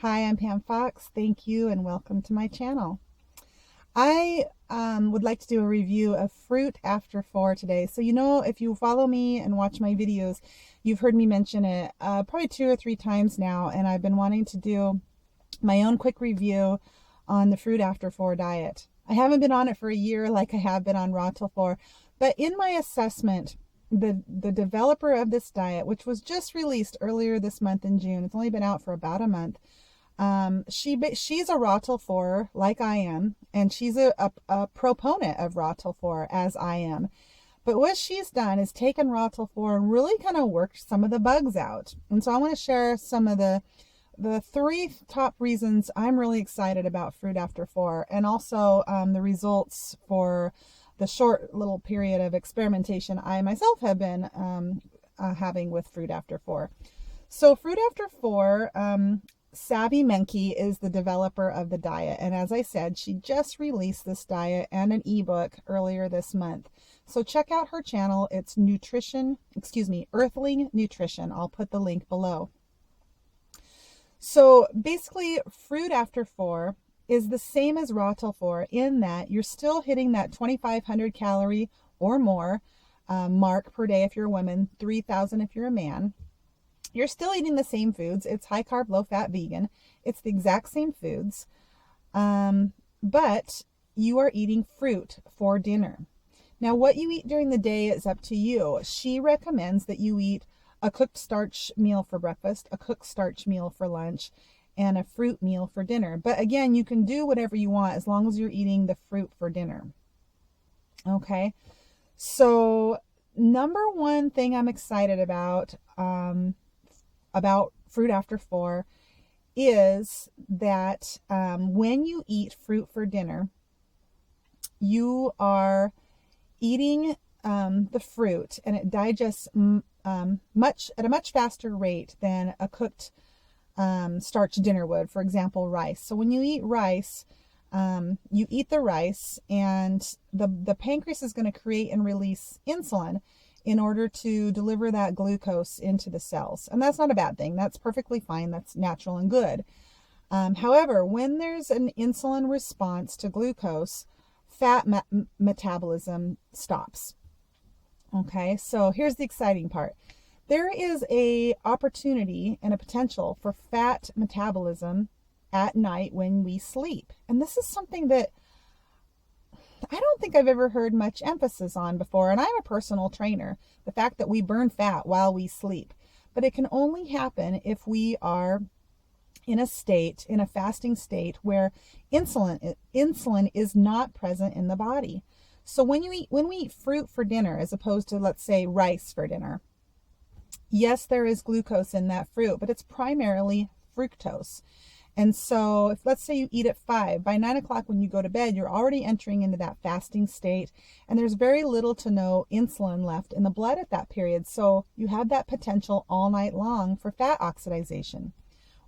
Hi, I'm Pam Fox. Thank you and welcome to my channel. I would like to do a review of fruit after 4 today. So, if you follow me and watch my videos, you've heard me mention it probably 2 or 3 times now, and I've been wanting to do my own quick review on the fruit after 4 diet. I haven't been on it for a year like I have been on raw till 4, but in my assessment, the developer of this diet, which was just released earlier this month in June, it's only been out for about a month. She's a raw till 4 like I am, and she's a proponent of raw till 4 as I am. But what she's done is taken raw till 4 and really kind of worked some of the bugs out. And so I want to share some of the 3 top reasons I'm really excited about fruit after 4, and also the results for the short little period of experimentation I myself have been having with fruit after 4. So fruit after 4, Savy is the developer of the diet, and as I said, she just released this diet and an ebook earlier this month. So check out her channel. It's Earthling Nutrition. I'll put the link below. So basically, fruit after 4 is the same as raw till 4 in that you're still hitting that 2,500 calorie or more mark per day if you're a woman, 3,000 if you're a man. You're still eating the same foods. It's high carb, low fat, vegan. It's the exact same foods, but you are eating fruit for dinner. Now, what you eat during the day is up to you. She recommends that you eat a cooked starch meal for breakfast, a cooked starch meal for lunch, and a fruit meal for dinner. But again, you can do whatever you want as long as you're eating the fruit for dinner. Okay, so number one thing I'm excited about fruit after 4 is that when you eat fruit for dinner, you are eating the fruit, and it digests at a much faster rate than a cooked starch dinner would. For example, rice. So when you eat rice, you eat the rice, and the pancreas is going to create and release insulin in order to deliver that glucose into the cells. And that's not a bad thing. That's perfectly fine. That's natural and good. However, when there's an insulin response to glucose, fat metabolism stops. Okay, so here's the exciting part. There is a opportunity and a potential for fat metabolism at night when we sleep. And this is something that I don't think I've ever heard much emphasis on before, and I'm a personal trainer, the fact that we burn fat while we sleep. But it can only happen if we are in a fasting state where insulin is not present in the body. So when we eat fruit for dinner as opposed to, let's say, rice for dinner, yes, there is glucose in that fruit, but it's primarily fructose. And so if, let's say, you eat at 5, by 9 o'clock when you go to bed, you're already entering into that fasting state, and there's very little to no insulin left in the blood at that period. So you have that potential all night long for fat oxidation.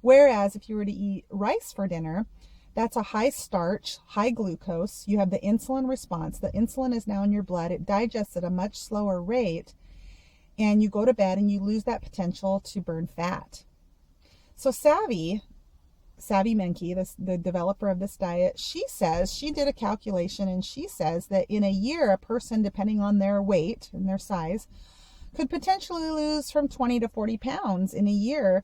Whereas if you were to eat rice for dinner, that's a high starch, high glucose. You have the insulin response. The insulin is now in your blood. It digests at a much slower rate, and you go to bed and you lose that potential to burn fat. So Savy Menke, the developer of this diet, she did a calculation, and she says that in a year, a person, depending on their weight and their size, could potentially lose from 20 to 40 pounds in a year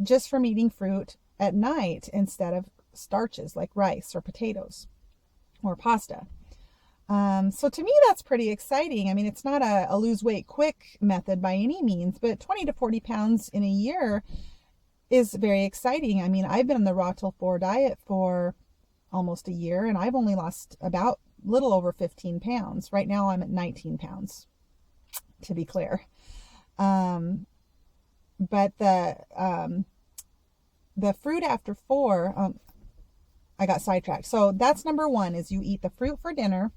just from eating fruit at night instead of starches like rice or potatoes or pasta. So to me, that's pretty exciting. I mean, it's not a lose weight quick method by any means, but 20 to 40 pounds in a year is very exciting. I mean, I've been on the raw till 4 diet for almost a year, and I've only lost about little over 15 pounds. Right now I'm at 19 pounds, to be clear. But the fruit after 4, I got sidetracked. So that's number 1, is you eat the fruit for dinner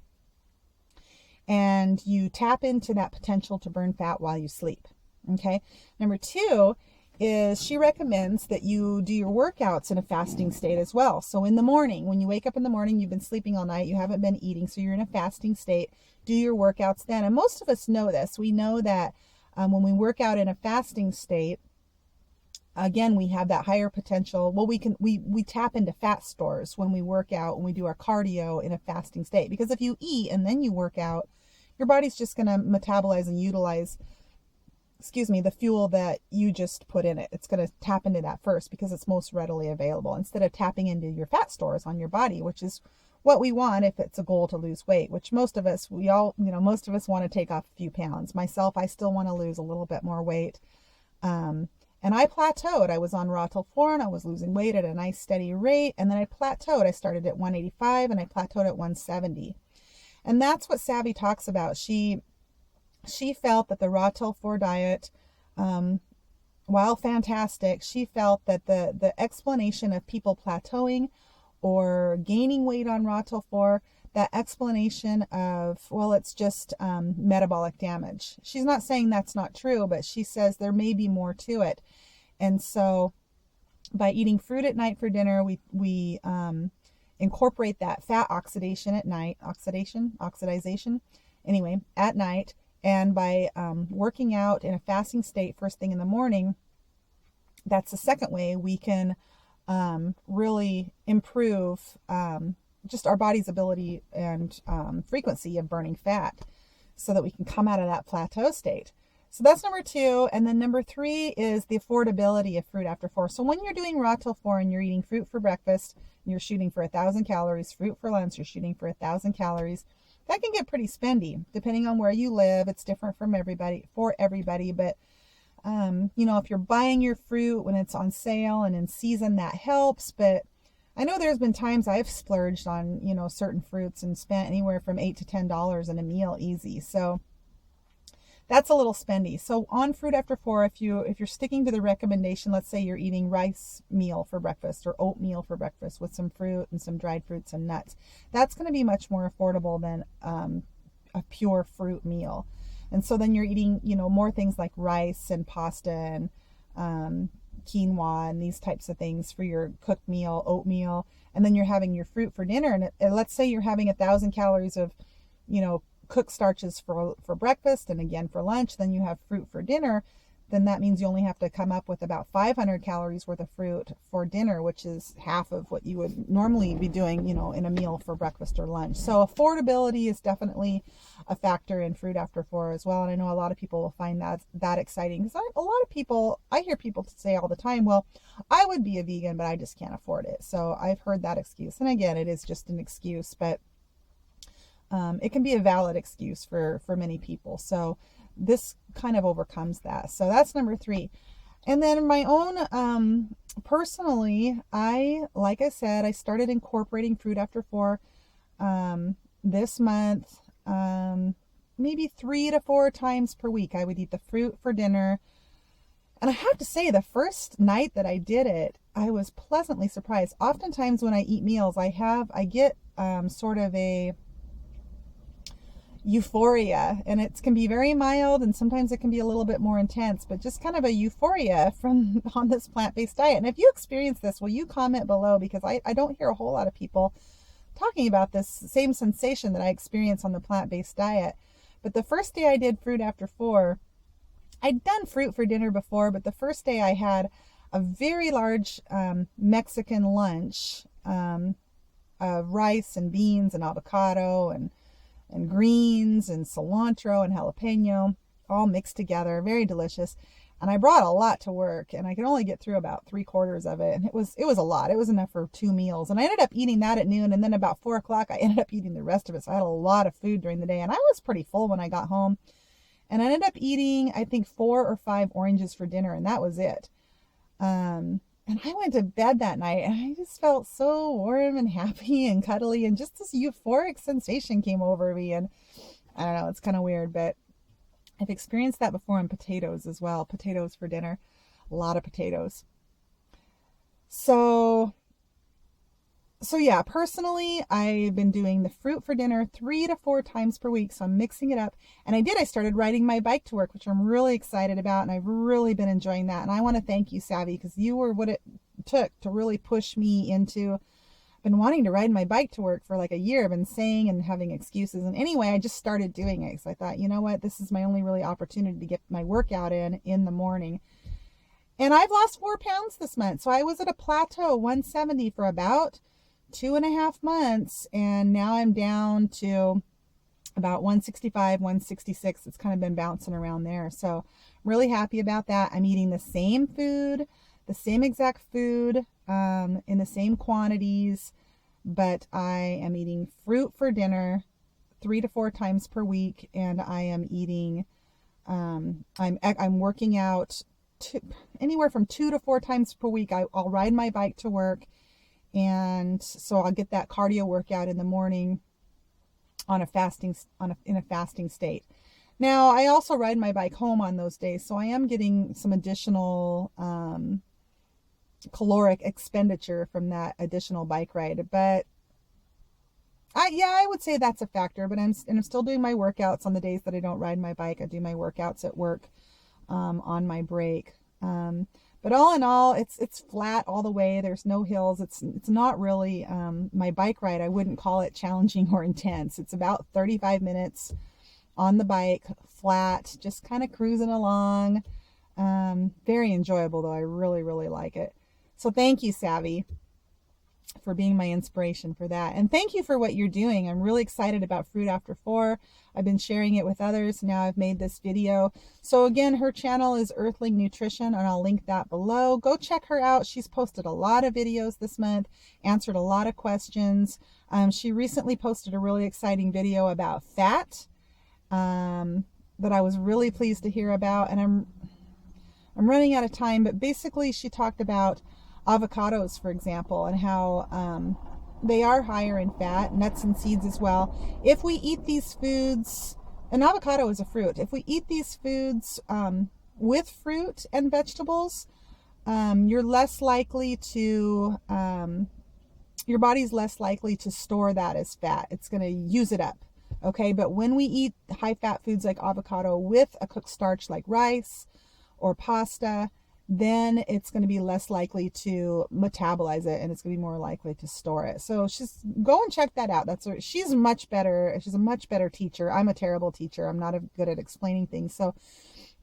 and you tap into that potential to burn fat while you sleep. Okay. Number 2 is she recommends that you do your workouts in a fasting state as well. So in the morning, when you wake up in the morning, you've been sleeping all night, you haven't been eating, so you're in a fasting state, do your workouts then. And most of us know this. We know that when we work out in a fasting state, again, we have that higher potential. Well, we tap into fat stores when we work out, when we do our cardio in a fasting state. Because if you eat and then you work out, your body's just going to metabolize and utilize, the fuel that you just put in it. It's going to tap into that first because it's most readily available, instead of tapping into your fat stores on your body, which is what we want if it's a goal to lose weight, which most of us want to take off a few pounds. Myself, I still want to lose a little bit more weight. And I plateaued. I was on raw till 4 and I was losing weight at a nice steady rate. And then I plateaued. I started at 185 and I plateaued at 170. And that's what Savy talks about. She felt that the raw till 4 diet, while fantastic, she felt that the explanation of people plateauing or gaining weight on raw till 4, that explanation of, well, it's just metabolic damage. She's not saying that's not true, but she says there may be more to it. And so by eating fruit at night for dinner, we incorporate that fat oxidation at night, oxidization, anyway, at night. And by working out in a fasting state first thing in the morning, that's the second way we can really improve just our body's ability and frequency of burning fat, so that we can come out of that plateau state. So that's number 2. And then number 3 is the affordability of fruit after 4. So when you're doing raw till 4 and you're eating fruit for breakfast, you're shooting for 1,000 calories, fruit for lunch, you're shooting for 1,000 calories. That can get pretty spendy depending on where you live. It's different for everybody, but if you're buying your fruit when it's on sale and in season, that helps. But I know there's been times I've splurged on, certain fruits and spent anywhere from $8 to $10 in a meal easy. So that's a little spendy. So on fruit after 4, if you're sticking to the recommendation, let's say you're eating rice meal for breakfast or oatmeal for breakfast with some fruit and some dried fruits and nuts, that's going to be much more affordable than a pure fruit meal. And so then you're eating, more things like rice and pasta and quinoa and these types of things for your cooked meal, oatmeal. And then you're having your fruit for dinner. And let's say you're having 1,000 calories of, cooked starches for breakfast and again for lunch. Then you have fruit for dinner. Then that means you only have to come up with about 500 calories worth of fruit for dinner, which is half of what you would normally be doing, in a meal for breakfast or lunch. So affordability is definitely a factor in fruit after 4 as well. And I know a lot of people will find that exciting, because I hear people say all the time, well, I would be a vegan, but I just can't afford it. So I've heard that excuse. And again, it is just an excuse, but it can be a valid excuse for many people. So this kind of overcomes that. So that's number 3. And then my own, personally, like I said, I started incorporating fruit after 4 this month. Maybe 3 to 4 times per week I would eat the fruit for dinner. And I have to say, the first night that I did it, I was pleasantly surprised. Oftentimes when I eat meals, I get sort of a euphoria, and it can be very mild and sometimes it can be a little bit more intense, but just kind of a euphoria on this plant-based diet. And if you experience this, will you comment below, because I don't hear a whole lot of people talking about this same sensation that I experience on the plant-based diet. But the first day I did fruit after 4, I'd done fruit for dinner before, but the first day I had a very large Mexican lunch of rice and beans and avocado and greens and cilantro and jalapeno, all mixed together, very delicious. And I brought a lot to work, and I could only get through about 3/4 of it. And it was a lot. It was enough for 2 meals. And I ended up eating that at noon, and then about 4 o'clock, I ended up eating the rest of it. So I had a lot of food during the day, and I was pretty full when I got home. And I ended up eating, I think, 4 or 5 oranges for dinner, and that was it. And I went to bed that night, and I just felt so warm and happy and cuddly, and just this euphoric sensation came over me. And I don't know, it's kind of weird, but I've experienced that before on potatoes as well. Potatoes for dinner, a lot of potatoes. So yeah, personally, I've been doing the fruit for dinner 3 to 4 times per week. So I'm mixing it up. And I started riding my bike to work, which I'm really excited about. And I've really been enjoying that. And I want to thank you, Savy, because you were what it took to really push me into, I've been wanting to ride my bike to work for like a year. I've been saying and having excuses. And anyway, I just started doing it. So I thought, you know what, this is my only really opportunity to get my workout in the morning. And I've lost 4 pounds this month. So I was at a plateau, 170 for about 2.5 months. And now I'm down to about 165, 166. It's kind of been bouncing around there. So I'm really happy about that. I'm eating the same food, the same exact food, in the same quantities, but I am eating fruit for dinner 3 to 4 times per week, and I am eating, I'm working out anywhere from 2 to 4 times per week. I'll ride my bike to work, and so I'll get that cardio workout in the morning in a fasting state. Now, I also ride my bike home on those days, so I am getting some additional caloric expenditure from that additional bike ride. But I would say that's a factor. But I'm still doing my workouts on the days that I don't ride my bike. I do my workouts at work on my break. But all in all, it's flat all the way. There's no hills. It's not really my bike ride. I wouldn't call it challenging or intense. It's about 35 minutes on the bike, flat, just kind of cruising along. Very enjoyable though. I really, really like it. So thank you, Savy, for being my inspiration for that. And thank you for what you're doing. I'm really excited about Fruit After 4. I've been sharing it with others. Now I've made this video. So again, her channel is Earthling Nutrition, and I'll link that below. Go check her out. She's posted a lot of videos this month, answered a lot of questions. She recently posted a really exciting video about fat that I was really pleased to hear about. And I'm running out of time, but basically she talked about avocados, for example, and how they are higher in fat, nuts and seeds as well. If we eat these foods, an avocado is a fruit. If we eat these foods with fruit and vegetables, you're less likely to, your body's less likely to store that as fat. It's going to use it up. Okay, but when we eat high fat foods like avocado with a cooked starch like rice or pasta, then it's going to be less likely to metabolize it, and it's going to be more likely to store it. So go and check that out. She's much better. She's a much better teacher. I'm a terrible teacher. I'm not good at explaining things. So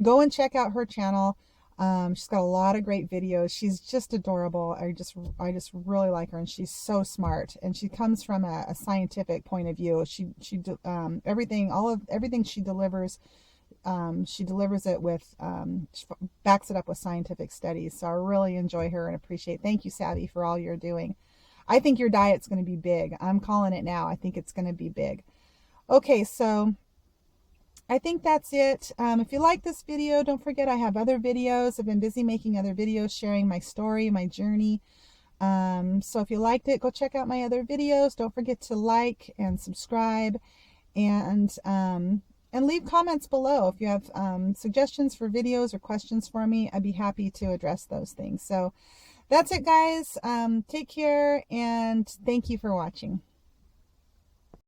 go and check out her channel. She's got a lot of great videos. She's just adorable. I just really like her, and she's so smart. And she comes from a scientific point of view. Everything she delivers. She delivers it with, she backs it up with scientific studies. So I really enjoy her and appreciate. Thank you, Savy, for all you're doing. I think your diet's going to be big. I'm calling it now. I think it's going to be big. Okay, so I think that's it. If you like this video, don't forget I have other videos. I've been busy making other videos, sharing my story, my journey. So if you liked it, go check out my other videos. Don't forget to like and subscribe, and leave comments below. If you have suggestions for videos or questions for me, I'd be happy to address those things. So that's it, guys. Take care, and thank you for watching.